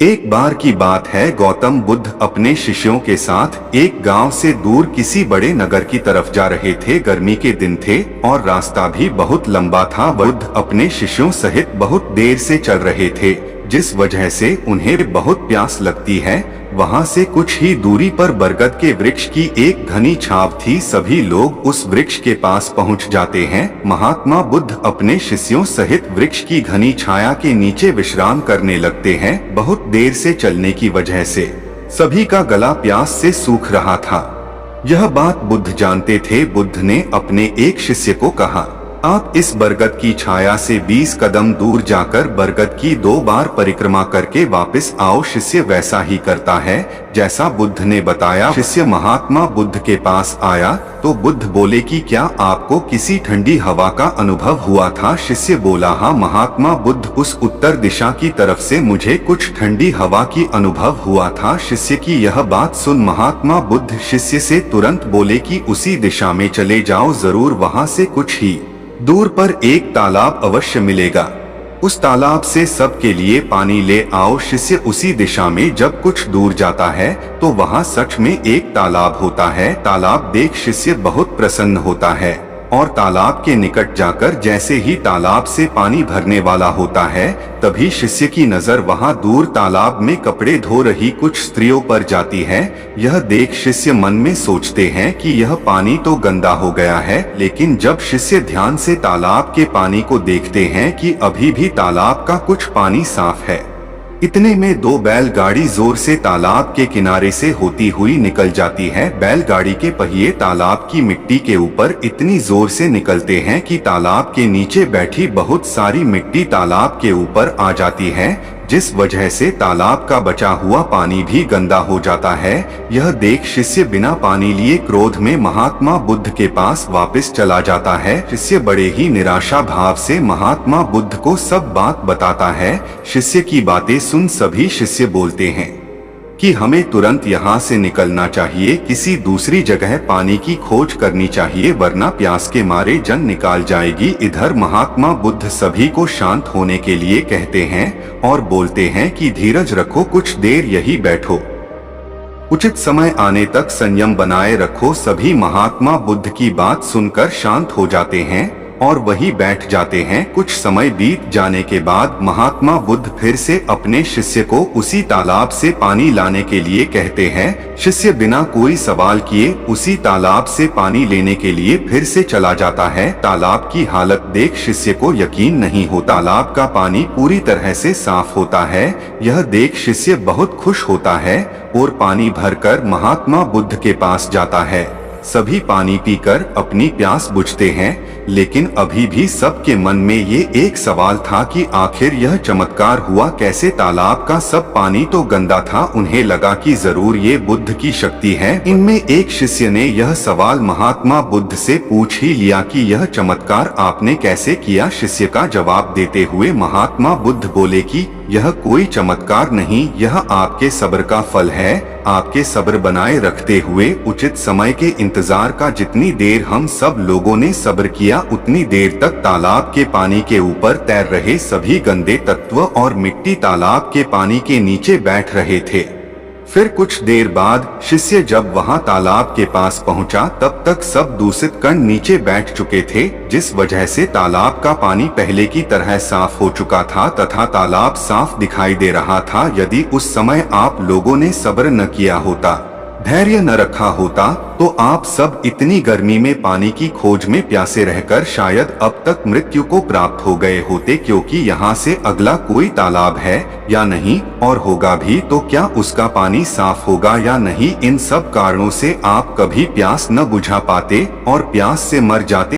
एक बार की बात है, गौतम बुद्ध अपने शिष्यों के साथ एक गांव से दूर किसी बड़े नगर की तरफ जा रहे थे। गर्मी के दिन थे और रास्ता भी बहुत लंबा था। बुद्ध अपने शिष्यों सहित बहुत देर से चल रहे थे, जिस वजह से उन्हें बहुत प्यास लगती है। वहां से कुछ ही दूरी पर बरगद के वृक्ष की एक घनी छाव थी। सभी लोग उस वृक्ष के पास पहुंच जाते हैं। महात्मा बुद्ध अपने शिष्यों सहित वृक्ष की घनी छाया के नीचे विश्राम करने लगते हैं। बहुत देर से चलने की वजह से सभी का गला प्यास से सूख रहा था। यह बात बुद्ध जानते थे। बुद्ध ने अपने एक शिष्य को कहा, आप इस बरगद की छाया से 20 कदम दूर जाकर बरगद की 2 बार परिक्रमा करके वापस आओ। शिष्य वैसा ही करता है जैसा बुद्ध ने बताया। शिष्य महात्मा बुद्ध के पास आया तो बुद्ध बोले कि क्या आपको किसी ठंडी हवा का अनुभव हुआ था? शिष्य बोला, हाँ महात्मा बुद्ध, उस उत्तर दिशा की तरफ से मुझे कुछ ठंडी हवा की अनुभव हुआ था। शिष्य की यह बात सुन महात्मा बुद्ध शिष्य से तुरंत बोले कि उसी दिशा में चले जाओ, जरूर वहाँ से कुछ ही दूर पर एक तालाब अवश्य मिलेगा। उस तालाब से सबके लिए पानी ले आओ। शिष्य उसी दिशा में जब कुछ दूर जाता है तो वहाँ सच में एक तालाब होता है। तालाब देख शिष्य बहुत प्रसन्न होता है और तालाब के निकट जाकर जैसे ही तालाब से पानी भरने वाला होता है, तभी शिष्य की नजर वहां दूर तालाब में कपड़े धो रही कुछ स्त्रियों पर जाती है। यह देख शिष्य मन में सोचते हैं कि यह पानी तो गंदा हो गया है, लेकिन जब शिष्य ध्यान से तालाब के पानी को देखते हैं कि अभी भी तालाब का कुछ पानी साफ है। इतने में 2 बैलगाड़ी जोर से तालाब के किनारे से होती हुई निकल जाती है। बैलगाड़ी के पहिए तालाब की मिट्टी के ऊपर इतनी जोर से निकलते हैं कि तालाब के नीचे बैठी बहुत सारी मिट्टी तालाब के ऊपर आ जाती है, जिस वजह से तालाब का बचा हुआ पानी भी गंदा हो जाता है। यह देख शिष्य बिना पानी लिए क्रोध में महात्मा बुद्ध के पास वापस चला जाता है। शिष्य बड़े ही निराशा भाव से महात्मा बुद्ध को सब बात बताता है। शिष्य की बातें सुन सभी शिष्य बोलते हैं कि हमें तुरंत यहाँ से निकलना चाहिए, किसी दूसरी जगह पानी की खोज करनी चाहिए, वरना प्यास के मारे जान निकाल जाएगी। इधर महात्मा बुद्ध सभी को शांत होने के लिए कहते हैं और बोलते हैं कि धीरज रखो, कुछ देर यही बैठो, उचित समय आने तक संयम बनाए रखो। सभी महात्मा बुद्ध की बात सुनकर शांत हो जाते हैं और वही बैठ जाते हैं। कुछ समय बीत जाने के बाद महात्मा बुद्ध फिर से अपने शिष्य को उसी तालाब से पानी लाने के लिए कहते हैं। शिष्य बिना कोई सवाल किए उसी तालाब से पानी लेने के लिए फिर से चला जाता है। तालाब की हालत देख शिष्य को यकीन नहीं होता। तालाब का पानी पूरी तरह से साफ होता है। यह देख शिष्य बहुत खुश होता है और पानी भरकर महात्मा बुद्ध के पास जाता है। सभी पानी पीकर अपनी प्यास बुझते हैं, लेकिन अभी भी सबके मन में ये एक सवाल था कि आखिर यह चमत्कार हुआ कैसे? तालाब का सब पानी तो गंदा था। उन्हें लगा कि जरूर ये बुद्ध की शक्ति है। इनमें एक शिष्य ने यह सवाल महात्मा बुद्ध से पूछ ही लिया कि यह चमत्कार आपने कैसे किया? शिष्य का जवाब देते हुए महात्मा बुद्ध बोले कि यह कोई चमत्कार नहीं, यह आपके सब्र का फल है। आपके सब्र बनाए रखते हुए उचित समय के इंतजार का जितनी देर हम सब लोगों ने सब्र किया, उतनी देर तक तालाब के पानी के ऊपर तैर रहे सभी गंदे तत्व और मिट्टी तालाब के पानी के नीचे बैठ रहे थे। फिर कुछ देर बाद शिष्य जब वहां तालाब के पास पहुंचा, तब तक सब दूषित कण नीचे बैठ चुके थे, जिस वजह से तालाब का पानी पहले की तरह साफ हो चुका था तथा तालाब साफ दिखाई दे रहा था। यदि उस समय आप लोगों ने सब्र न किया होता, धैर्य न रखा होता, तो आप सब इतनी गर्मी में पानी की खोज में प्यासे रहकर शायद अब तक मृत्यु को प्राप्त हो गए होते। क्योंकि यहाँ से अगला कोई तालाब है या नहीं, और होगा भी तो क्या उसका पानी साफ होगा या नहीं? इन सब कारणों से आप कभी प्यास न बुझा पाते और प्यास से मर जाते।